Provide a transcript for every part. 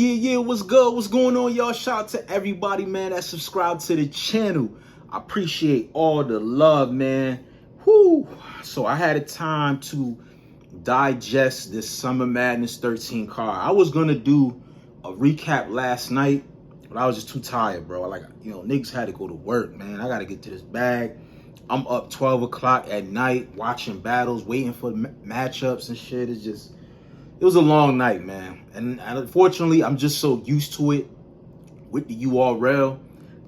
Yeah, what's good? What's going on, y'all? Shout out to everybody, man, that subscribed to the channel. I appreciate all the love, man. Whoo! So I had a time to digest this Summer Madness 13 card. I was gonna do a recap last night, but I was just too tired, bro. Niggas had to go to work, man. I gotta get to this bag. I'm up 12 o'clock at night watching battles, waiting for matchups and shit. It was a long night, man. And unfortunately, I'm just so used to it with the URL.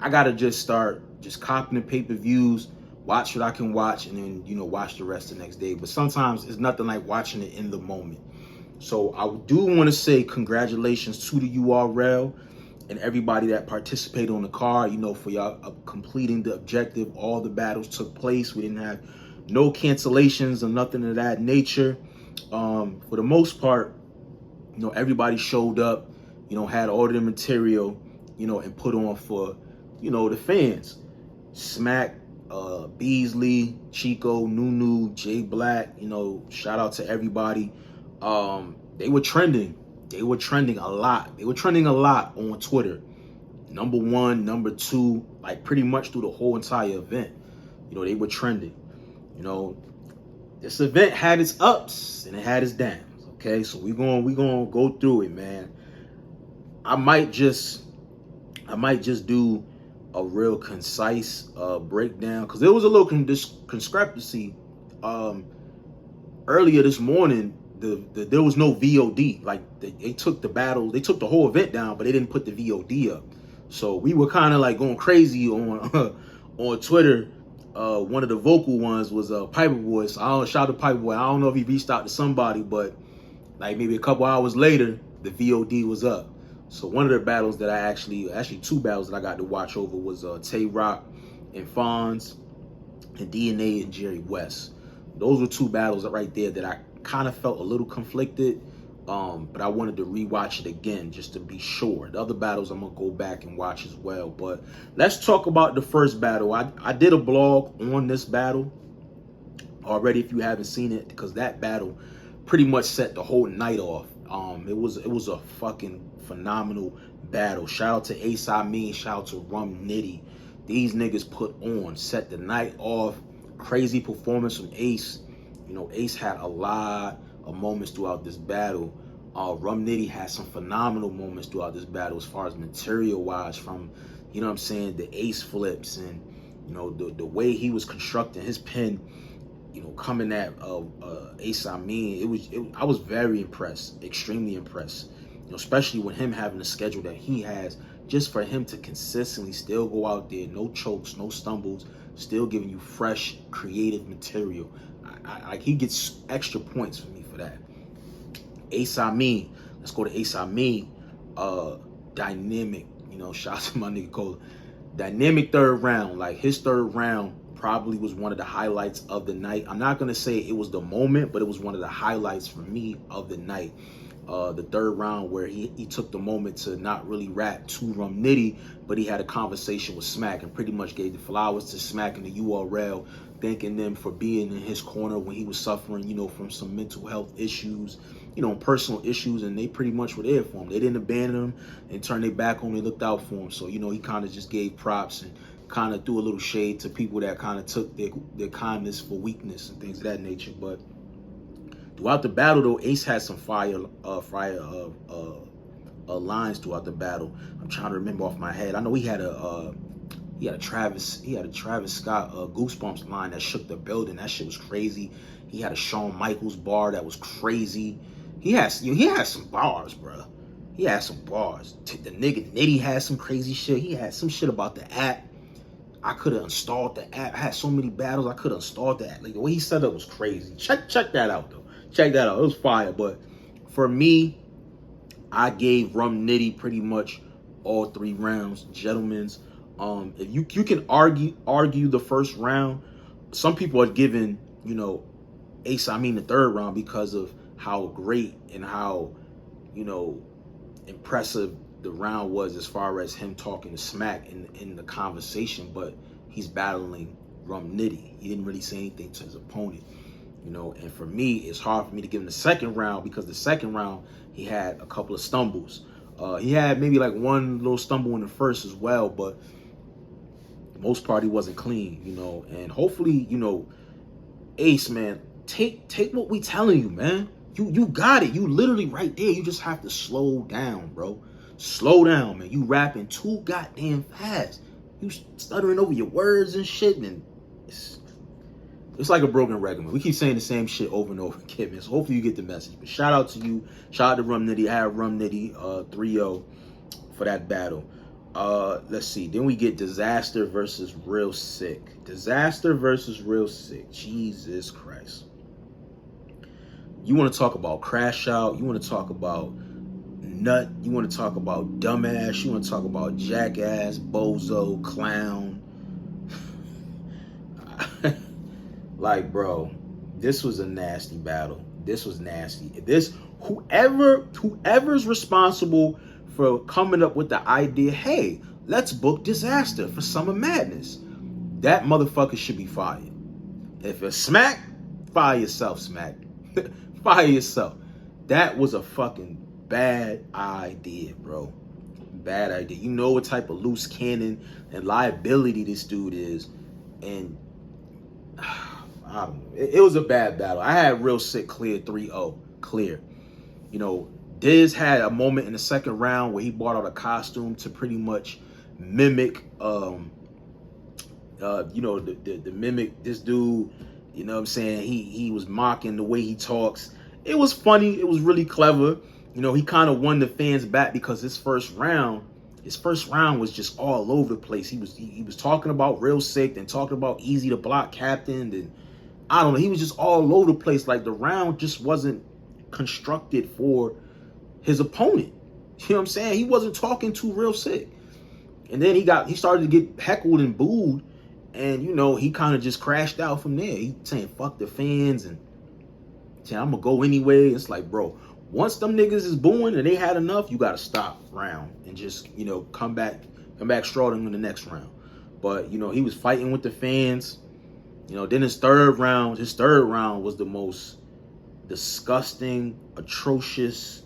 I gotta just start copying the pay-per-views, watch what I can watch, and then, watch the rest the next day. But sometimes it's nothing like watching it in the moment. So I do want to say congratulations to the URL and everybody that participated on the card, for y'all completing the objective. All the battles took place. We didn't have no cancellations or nothing of that nature. For the most part, everybody showed up, had all the material, and put on for, the fans. Smack, Beasley, Chico, Nunu, Jay Black, shout out to everybody. They were trending. They were trending a lot. They were trending a lot on Twitter. Number one, number two, like pretty much through the whole entire event. They were trending. This event had its ups and it had its downs. Okay, so we gonna go through it, man. I might just do a real concise breakdown because there was a little discrepancy earlier this morning. There was no VOD. Like they took the battle, they took the whole event down, but they didn't put the VOD up. So we were kind of like going crazy on on Twitter. One of the vocal ones was Piper Boy. So I don't shout out to Piper Boy. I don't know if he reached out to somebody, but like maybe a couple hours later, the VOD was up. So one of the battles that I actually two battles that I got to watch over was Tay Rock and FONZ and DNA and Jerry West. Those were two battles right there that I kind of felt a little conflicted. But I wanted to rewatch it again just to be sure. The other battles I'm gonna go back and watch as well. But let's talk about the first battle. I did a blog on this battle already if you haven't seen it, because that battle pretty much set the whole night off. It was a fucking phenomenal battle. Shout out to Ace I Mean, shout out to Rum Nitty. These niggas put on, set the night off. Crazy performance from Ace. Ace had a lot of moments throughout this battle. Rum Nitty had some phenomenal moments throughout this battle as far as material wise, from the Ace flips and the way he was constructing his pen, coming at Ace I Mean. I was very impressed, extremely impressed, especially with him having the schedule that he has. Just for him to consistently still go out there, no chokes, no stumbles, still giving you fresh, creative material. Like he gets extra points for me for that. Ace I Mean, let's go to Ace I Mean. Dynamic, shout out to my nigga Cole. Dynamic third round. Like his third round probably was one of the highlights of the night. I'm not gonna say it was the moment, but it was one of the highlights for me of the night. The third round where he took the moment to not really rap to Rum Nitty, but he had a conversation with Smack and pretty much gave the flowers to Smack and the URL, thanking them for being in his corner when he was suffering, from some mental health issues, personal issues, and they pretty much were there for him. They didn't abandon him and turn their back on him. They looked out for him. So, he kind of just gave props and kind of threw a little shade to people that kind of took their kindness for weakness and things of that nature. But throughout the battle, though, Ace had some fire lines throughout the battle. I'm trying to remember off my head. I know he had a Travis Scott Goosebumps line that shook the building. That shit was crazy. He had a Shawn Michaels bar that was crazy. He had some bars, bro. He had some bars. The nigga Nitty had some crazy shit. He had some shit about the app. I could have installed the app. I had so many battles. I could have installed the app. Like the way he set up was crazy. Check that out though. Check that out. It was fire. But for me, I gave Rum Nitty pretty much all 3 rounds. Gentlemen's. If you can argue the first round, some people are giving, Ace I Mean the third round because of how great and how, impressive the round was as far as him talking to Smack in the conversation, but he's battling Rum Nitty. He didn't really say anything to his opponent. And for me, it's hard for me to give him the second round because the second round, he had a couple of stumbles. He had maybe like one little stumble in the first as well, but most part he wasn't clean, you know. And hopefully, you know, Ace, man, take what we telling you, man. You got it. You literally right there. You just have to slow down, bro. Slow down, man. You rapping too goddamn fast. You stuttering over your words and shit, man. It's like a broken record, man. We keep saying the same shit over and over again, man. So hopefully you get the message. But shout out to you. Shout out to Rum Nitty. I had Rum Nitty 3-0 for that battle. Let's see. Then we get Disaster versus Real Sick. Disaster versus Real Sick. Jesus Christ. You want to talk about Crash Out. You want to talk about Nut. You want to talk about Dumbass. You want to talk about Jackass, Bozo, Clown. Like, bro, this was a nasty battle. This was nasty. Whoever's responsible for coming up with the idea, hey, let's book Disaster for Summer Madness, that motherfucker should be fired. If it's Smack, fire yourself, Smack. Fire yourself. That was a fucking bad idea, bro. Bad idea. You know what type of loose cannon and liability this dude is, and I don't know. It was a bad battle. I had Real Sick clear 3-0. Clear. You know, Diz had a moment in the second round where he brought out a costume to pretty much mimic, you know, the mimic this dude. You know what I'm saying? He was mocking the way he talks. It was funny. It was really clever. You know, he kind of won the fans back because his first round was just all over the place. He was talking about Real Sick and talking about Easy to Block Captain, and I don't know. He was just all over the place. Like, the round just wasn't constructed for his opponent. You know what I'm saying? He wasn't talking too Real Sick. And then he started to get heckled and booed, and you know, he kind of just crashed out from there. He saying fuck the fans and saying I'm gonna go anyway. It's like, bro, once them niggas is booing and they had enough, you gotta stop round and just, you know, come back strong in the next round. But you know, he was fighting with the fans. You know, then his third round was the most disgusting, atrocious,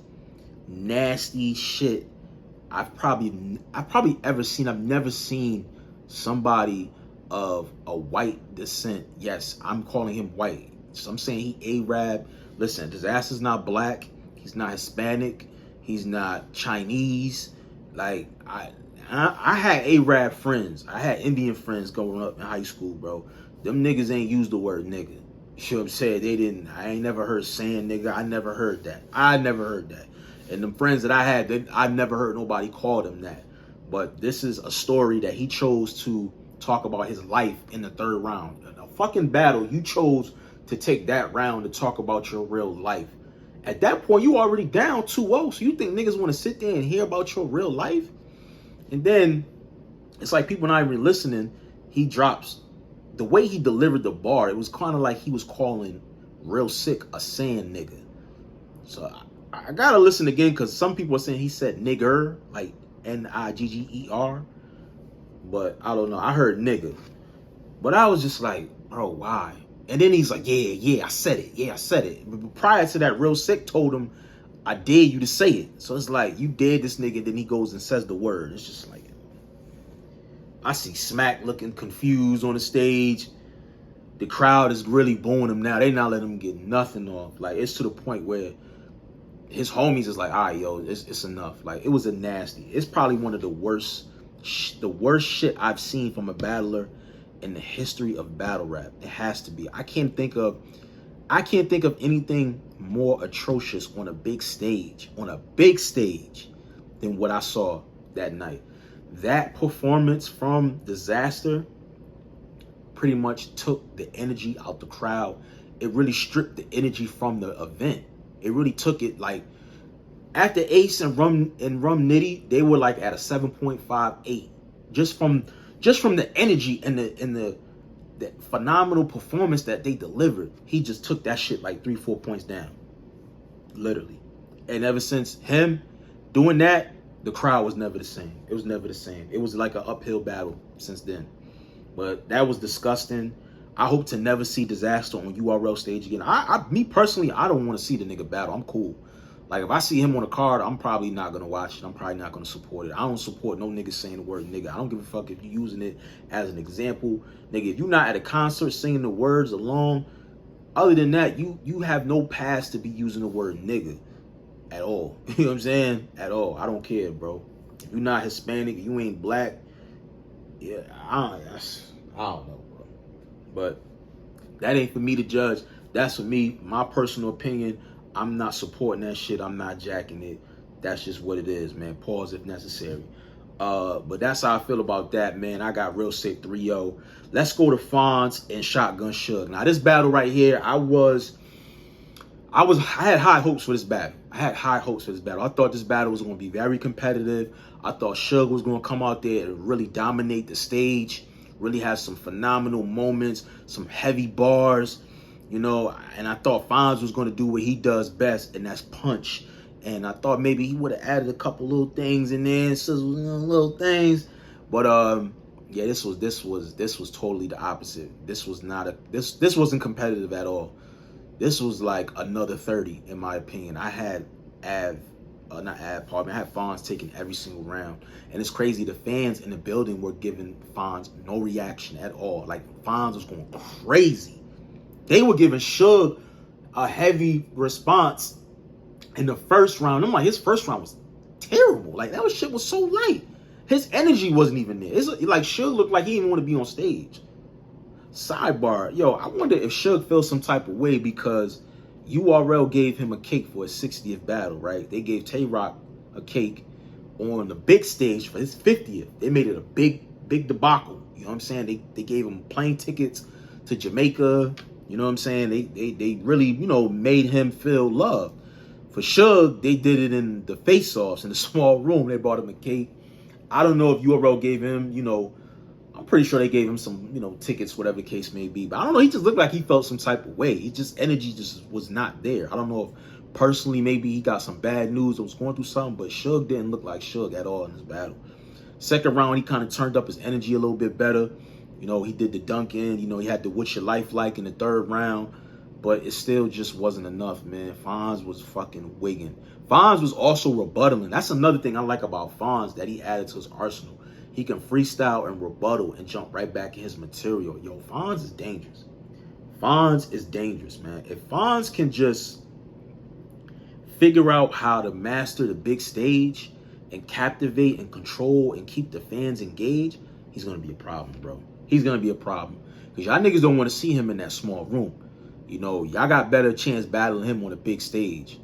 nasty shit I've probably ever seen. I've never seen somebody of a white descent. Yes, I'm calling him white. So I'm saying he Arab. Listen, Disaster's not black. He's not Hispanic. He's not Chinese. Like, I had Arab friends. I had Indian friends growing up in high school, bro. Them niggas ain't used the word nigga. You know what I'm saying? They didn't. I ain't never heard saying nigga. I never heard that. And them friends that I had, I never heard nobody call them that. But this is a story that he chose to talk about his life in the third round. A fucking battle, you chose to take that round to talk about your real life. At that point, you already down 2-0. So you think niggas want to sit there and hear about your real life? And then it's like people not even listening. He drops the way he delivered the bar. It was kind of like he was calling Real Sick a saying nigga. So I gotta listen again, because some people are saying he said nigger, like Nigger, but I don't know. I heard nigga, but I was just like, bro, why? And then he's like, yeah, I said it. But prior to that, Real Sick told him, I dare you to say it. So it's like, you dared this nigga, then he goes and says the word. It's just like, I see Smack looking confused on the stage. The crowd is really booing him now. They not letting him get nothing off. Like, it's to the point where his homies is like, all right, yo, it's enough. Like, it was a nasty. It's probably one of the worst shit I've seen from a battler in the history of battle rap. It has to be. I can't think of anything more atrocious on a big stage, than what I saw that night. That performance from Disaster pretty much took the energy out the crowd. It really stripped the energy from the event. It really took it, like, after Ace and Rum Nitty, they were like at a 7.58. Just from the energy and the phenomenal performance that they delivered. He just took that shit like 3-4 points down. Literally. And ever since him doing that, the crowd was never the same. It was never the same. It was like an uphill battle since then. But that was disgusting. I hope to never see Disaster on URL stage again. Me personally, I don't want to see the nigga battle. I'm cool. Like, if I see him on a card, I'm probably not going to watch it. I'm probably not going to support it. I don't support no niggas saying the word nigga. I don't give a fuck if you're using it as an example. Nigga, if you're not at a concert singing the words along, other than that, you have no pass to be using the word nigga at all. You know what I'm saying? At all. I don't care, bro. If you're not Hispanic, you ain't black, yeah, I don't know, bro. But that ain't for me to judge. That's for me, my personal opinion. I'm not supporting that shit. I'm not jacking it. That's just what it is, man. Pause if necessary. But that's how I feel about that, man. I got real sick 3-0. Let's go to FONZ and Shotgun Suge. Now, this battle right here, I had high hopes for this battle. I thought this battle was going to be very competitive. I thought Suge was going to come out there and really dominate the stage, really have some phenomenal moments, some heavy bars, you know, and I thought FONZ was going to do what he does best, and that's punch. And I thought maybe he would have added a couple little things in there, little things. But yeah, this was totally the opposite. This was not this wasn't competitive at all. This was like another 30, in my opinion. I had FONZ taking every single round. And it's crazy, the fans in the building were giving FONZ no reaction at all. Like, FONZ was going crazy. They were giving Suge a heavy response in the first round. I'm like, his first round was terrible. Like, that shit was so light. His energy wasn't even there. It's like Suge looked like he didn't want to be on stage. Sidebar, yo, I wonder if Suge feels some type of way because URL gave him a cake for his 60th battle, right? They gave Tay-Rock a cake on the big stage for his 50th. They made it a big debacle. You know what I'm saying? They gave him plane tickets to Jamaica. You know what I'm saying? They really, you know, made him feel loved. For Suge, they did it in the face-offs in a small room. They bought him a cake. I don't know if URL gave him, you know, I'm pretty sure they gave him some, you know, tickets, whatever the case may be. But I don't know. He just looked like he felt some type of way. Energy just was not there. I don't know if personally maybe he got some bad news or was going through something. But Suge didn't look like Suge at all in this battle. Second round, he kind of turned up his energy a little bit better. You know, he did the dunking. You know, he had the what's your life like in the third round. But it still just wasn't enough, man. FONZ was fucking wigging. FONZ was also rebuttaling. That's another thing I like about FONZ that he added to his arsenal. He can freestyle and rebuttal and jump right back in his material. Yo, FONZ is dangerous. FONZ is dangerous, man. If FONZ can just figure out how to master the big stage and captivate and control and keep the fans engaged, he's going to be a problem, bro. He's going to be a problem. Because y'all niggas don't want to see him in that small room. You know, y'all got better chance battling him on a big stage.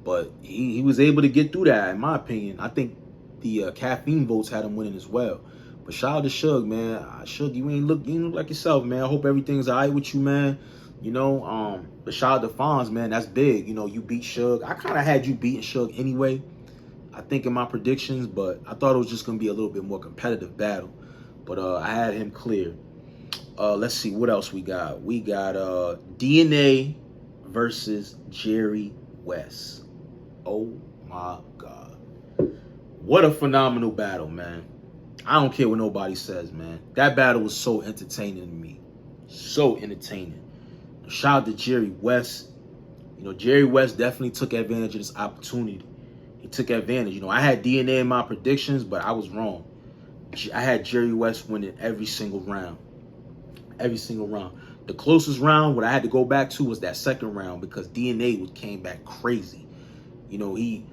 But he was able to get through that, in my opinion. I think the caffeine votes had him winning as well. But shout out to Suge, man. Suge, you ain't look like yourself, man. I hope everything's all right with you, man. You know, but shout out to FONZ, man. That's big. You know, you beat Suge. I kind of had you beating Suge anyway, I think, in my predictions. But I thought it was just going to be a little bit more competitive battle. But I had him clear. Let's see what else we got. We got DNA versus Jerry West. Oh, my God. What a phenomenal battle, man. I don't care what nobody says, man. That battle was so entertaining to me. So entertaining. Shout out to Jerry West. You know, Jerry West definitely took advantage of this opportunity. He took advantage. You know, I had DNA in my predictions, but I was wrong. I had Jerry West winning every single round. Every single round. The closest round, what I had to go back to, was that second round because DNA came back crazy. You know, he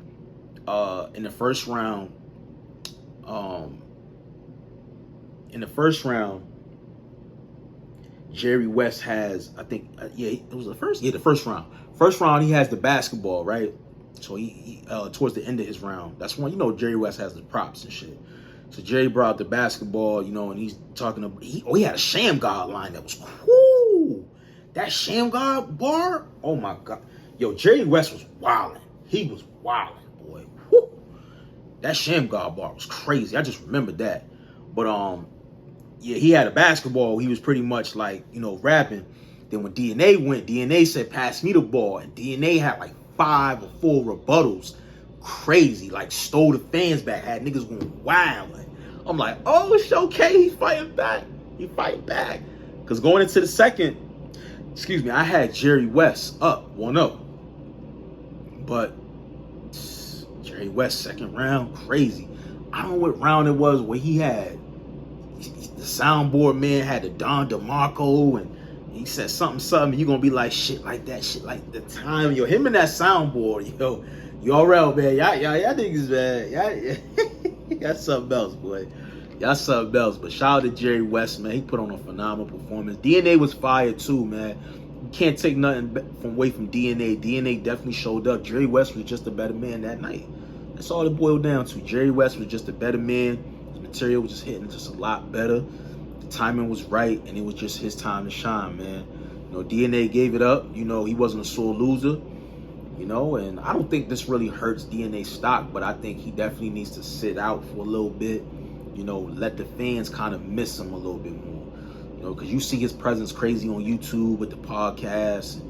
in the first round, Jerry West has, I think, it was the first. Yeah, the first round. First round, he has the basketball, right? So he towards the end of his round, that's when, you know, Jerry West has the props and shit. So Jerry brought out the basketball, you know, and he's talking about, he had a Sham God line that was cool. That Sham God bar, oh my God. Yo, Jerry West was wilding. He was wilding, boy. Woo. That Sham God bar was crazy. I just remembered that. But yeah, he had a basketball. He was pretty much like, you know, rapping. Then when DNA went, DNA said, pass me the ball. And DNA had like 5 or 4 rebuttals. Crazy, like stole the fans back, had niggas going wild. I'm like, oh, it's okay, he's fighting back. He fighting back. Because going into the second, I had Jerry West up 1-0. But Jerry West, second round, crazy. I don't know what round it was where he had the soundboard man had the Don DeMarco and he said something, you're gonna be like shit like that, shit like the time, yo, him and that soundboard, yo, URL, man, y'all niggas, man, y'all something else, boy. Y'all something else. But shout out to Jerry West, man. He put on a phenomenal performance. DNA was fire too, man. You can't take nothing away from DNA. DNA definitely showed up. Jerry West was just a better man that night. That's all it boiled down to. Jerry West was just a better man. His material was just hitting just a lot better. The timing was right, and it was just his time to shine, man. You know, DNA gave it up. You know, he wasn't a sore loser. You know, and I don't think this really hurts DNA stock, but I think he definitely needs to sit out for a little bit. You know, let the fans kind of miss him a little bit more. You know, because you see his presence crazy on YouTube with the podcast.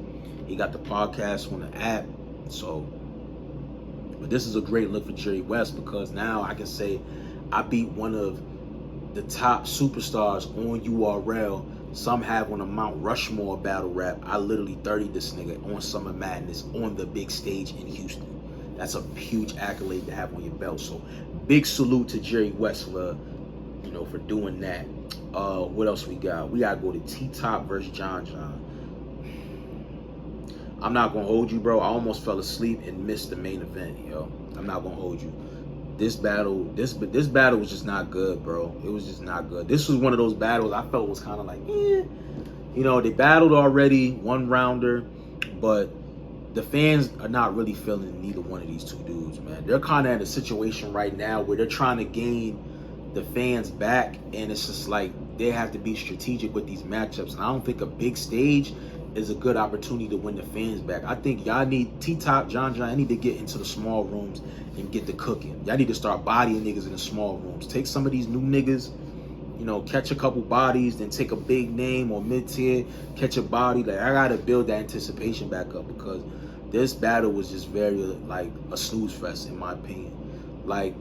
He got the podcast on the app. So, but this is a great look for Jerry West because now I can say I beat one of the top superstars on URL. Some have on a Mount Rushmore battle rap. I literally 30'd this nigga on Summer Madness on the big stage in Houston. That's a huge accolade to have on your belt. So big salute to Jerry West for, you know, for doing that. What else we got? We gotta go to T-Top versus John John. I'm not gonna hold you, bro. I almost fell asleep and missed the main event, yo. I'm not gonna hold you. This battle was just not good, bro. It was just not good. This was one of those battles I felt was kind of like, You know, they battled already, one rounder, but the fans are not really feeling neither one of these two dudes, man. They're kind of in a situation right now where they're trying to gain the fans back, and it's just like they have to be strategic with these matchups. And I don't think a big stage is a good opportunity to win the fans back. I think y'all need T-Top, John, I need to get into the small rooms and get the cooking. Y'all need to start bodying niggas in the small rooms. Take some of these new niggas, you know, catch a couple bodies, then take a big name or mid-tier, catch a body. Like, I gotta build that anticipation back up because this battle was just very like a snooze fest in my opinion. Like,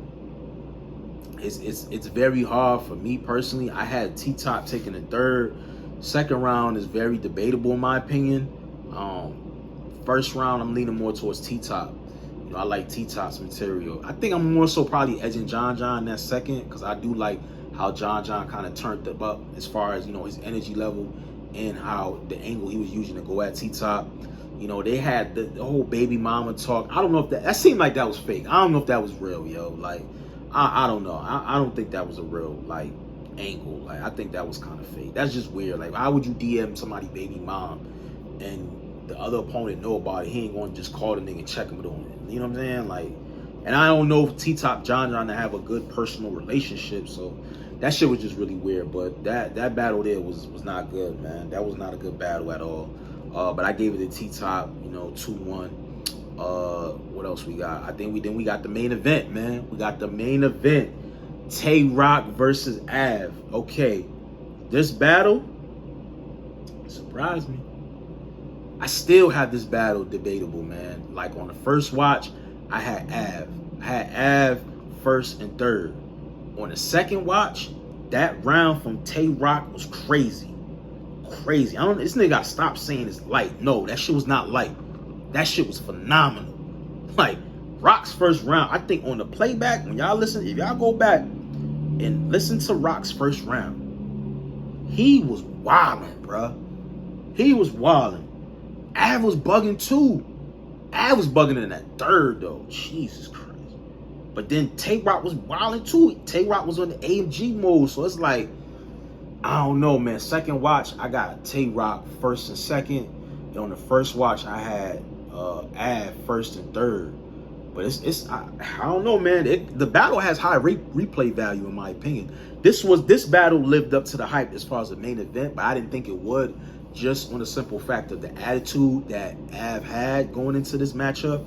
it's very hard for me personally. I had T-Top taking the third. Second round is very debatable in my opinion. First round, I'm leaning more towards T-Top. You know, I like T-Top's material. I think I'm more so probably edging John John in that second because I do like how John John kind of turned it up as far as, you know, his energy level and how the angle he was using to go at T-Top. You know, they had the whole baby mama talk. I don't know if that seemed like that was fake. I don't know if that was real, yo. Like, I don't know. I don't think that was a real, like, angle. Like, I think that was kind of fake. That's just weird. Like, how would you DM somebody baby mom and the other opponent know about it? He ain't going to just call the nigga and check him on it. You know what I'm saying? Like, and I don't know if T-Top John John to have a good personal relationship, so that shit was just really weird. But that battle there was not good, man. That was not a good battle at all. But I gave it to T-Top, you know, 2-1. What else we got? I think we got the main event, man. We got the main event. Tay Rock versus Av. Okay, this battle surprised me. I still have this battle debatable, man. Like, on the first watch, I had Av. I had Av first and third. On the second watch, that round from Tay Rock was crazy. Crazy. This nigga gotta stop saying it's light. No, that shit was not light. That shit was phenomenal. Like, Rock's first round, I think on the playback, when y'all listen, if y'all go back and listen to Rock's first round, he was wilding, bruh. He was wilding. Av was bugging too. Av was bugging in that third though. Jesus Christ. But then Tay Rock was wilding too. Tay Rock was on the AMG mode, so it's like, I don't know, man. Second watch, I got Tay Rock first and second. And on the first watch, I had Av first and third. But I don't know, man. The battle has high replay value in my opinion. This battle lived up to the hype as far as the main event, but I didn't think it would, just on the simple fact of the attitude that Av had going into this matchup.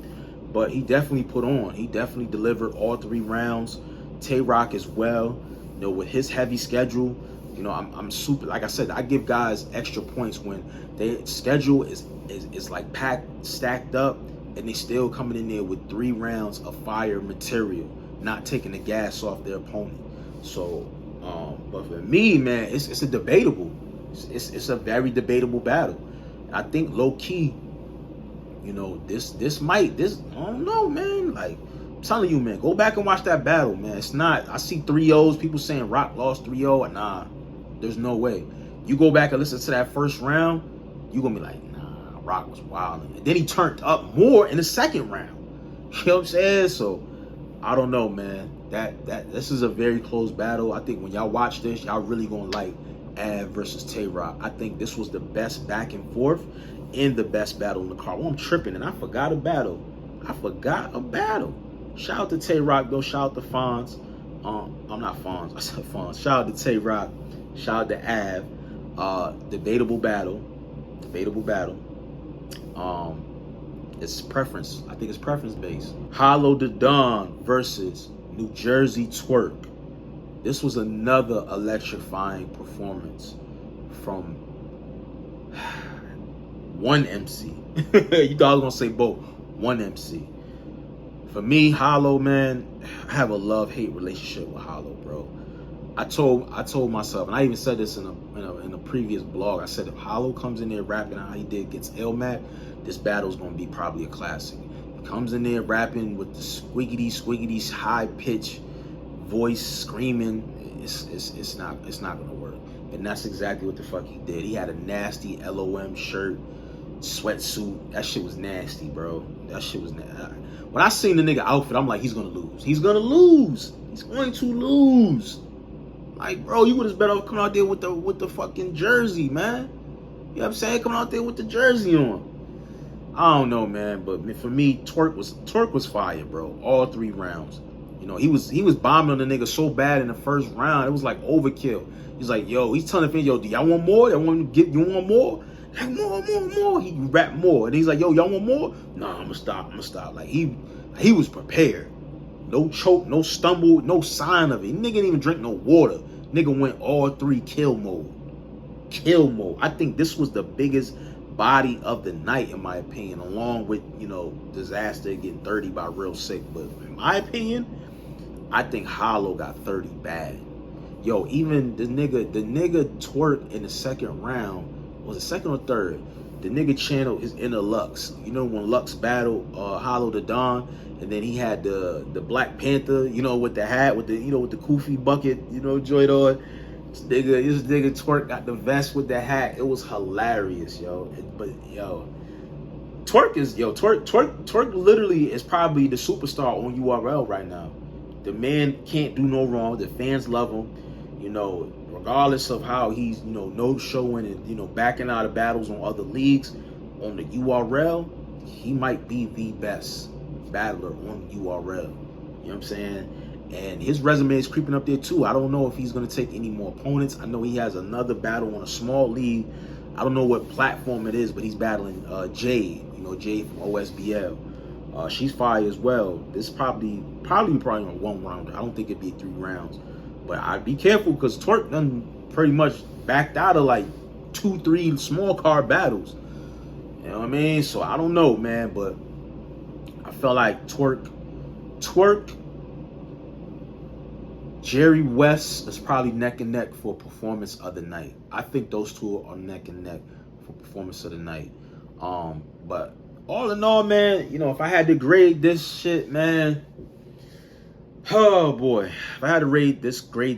But he definitely put on. He definitely delivered all 3 rounds. Tay Rock as well. You know, with his heavy schedule, you know, I'm super, like I said, I give guys extra points when their schedule is like packed, stacked up, and they still coming in there with 3 rounds of fire material, not taking the gas off their opponent. So, but for me, man, it's a debatable. It's a very debatable battle. I think low key, you know, I don't know, man. Like, I'm telling you, man, go back and watch that battle, man. It's not, I see 3-0s, people saying Rock lost 3-0. Nah, there's no way. You go back and listen to that first round, you're going to be like, nah, Rock was wild. And then he turned up more in the second round. You know what I'm saying? So, I don't know, man. This is a very close battle. I think when y'all watch this, y'all really going to like Av versus Tay-Rock. I think this was the best back and forth and the best battle in the card. Well, I'm tripping, and I forgot a battle. Shout out to Tay-Rock, though. Shout out to FONZ. I'm not FONZ. I said FONZ. Shout out to Tay-Rock. Shout out to Av. Debatable battle. It's preference. I think it's preference based. Hollow the Don versus New Jersey Twerk. This was another electrifying performance from one MC. You thought I was gonna say both. One MC. For me, Hollow, man, I have a love-hate relationship with Hollow, bro. I told myself, and I even said this in a previous blog. I said if Hollow comes in there rapping how he did against Elmac, this battle's gonna be probably a classic. He comes in there rapping with the squiggity high pitch voice, screaming. It's not gonna work. And that's exactly what the fuck he did. He had a nasty LOM shirt, sweatsuit. That shit was nasty, bro. That shit was nasty. When I seen the nigga outfit, I'm like, he's gonna lose. He's going to lose. Like, bro, you would have better come out there with the fucking jersey, man. You know what I'm saying? Coming out there with the jersey on. I don't know, man, but for me, Twerk was fire, bro. All 3 rounds. You know, he was bombing on the nigga so bad in the first round, it was like overkill. He's like, yo, he's telling the fans, yo, do y'all want more? You want more? Like, more. He rap more. And he's like, yo, y'all want more? Nah, I'm gonna stop. Like, he was prepared. No choke, no stumble, no sign of it. Nigga didn't even drink no water. Nigga went all 3 kill mode. I think this was the biggest body of the night, in my opinion, along with, you know, Disaster getting 30 by Real Sick. But in my opinion, I think Hollow got 30 bad. Yo, even the nigga Twerk in the second round, was it second or third? The nigga channel is in a Lux. You know when Lux battled Hollow the Don, and then he had the Black Panther, you know, with the hat, with the Koofy bucket, you know, joint on. This nigga Twerk got the vest with the hat. It was hilarious, yo. But yo, Twerk literally is probably the superstar on URL right now. The man can't do no wrong. The fans love him. You know, regardless of how he's, you know, no showing and, you know, backing out of battles on other leagues, on the URL, he might be the best battler on URL. You know what I'm saying? And his resume is creeping up there too. I don't know if he's going to take any more opponents. I know he has another battle on a small league. I don't know what platform it is, but he's battling Jade. You know, Jade from OSBL. She's fire as well. This probably on 1 round. I don't think it'd be 3 rounds. But I'd be careful because Twerk done pretty much backed out of like 2-3 small card battles. You know what I mean? So I don't know, man. But I felt like Twerk, Jerry West is probably neck and neck for performance of the night. I think those 2 are neck and neck for performance of the night. But all in all, man, you know, if I had to grade this shit, man, oh boy, if I had to grade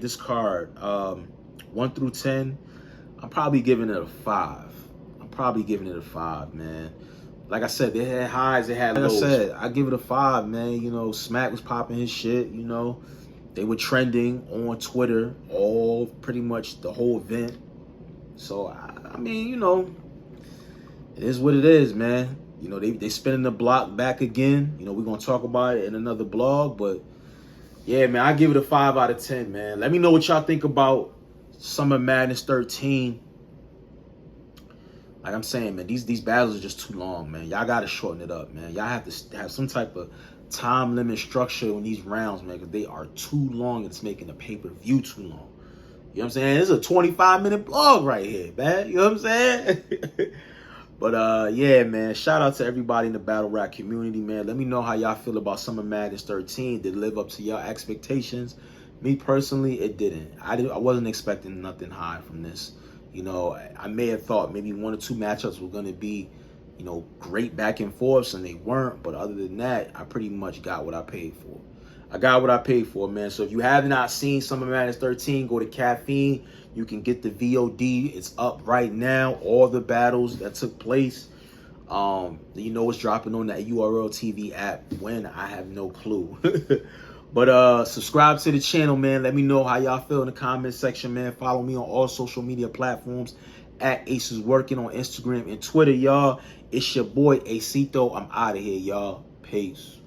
this card 1 through 10, I'm probably giving it a 5. Man. Like I said, they had highs, they had lows. Like I said, I give it a 5, man. You know, Smack was popping his shit, you know. They were trending on Twitter all pretty much the whole event. So, I mean, you know, it is what it is, man. You know, they spinning the block back again. You know, we're going to talk about it in another blog. But, yeah, man, I give it a 5 out of 10, man. Let me know what y'all think about Summer Madness 13. Like I'm saying, man, these battles are just too long, man. Y'all got to shorten it up, man. Y'all have to have some type of time limit structure on these rounds, man, because they are too long. It's making the pay-per-view too long. You know what I'm saying? This is a 25-minute blog right here, man. You know what I'm saying? But, yeah, man, shout out to everybody in the battle rap community, man. Let me know how y'all feel about Summer Madness 13. Did it live up to your expectations? Me, personally, it didn't. I wasn't expecting nothing high from this. You know, I may have thought maybe 1 or 2 matchups were going to be, you know, great back and forths, and they weren't. But other than that, I pretty much got what I paid for. I got what I paid for, man. So if you have not seen Summer Madness 13, go to Caffeine. You can get the VOD. It's up right now. All the battles that took place. You know it's dropping on that URL TV app. When? I have no clue. But subscribe to the channel, man. Let me know how y'all feel in the comment section, man. Follow me on all social media platforms at Ace is Working on Instagram and Twitter, y'all. It's your boy Acito. I'm out of here, y'all. Peace.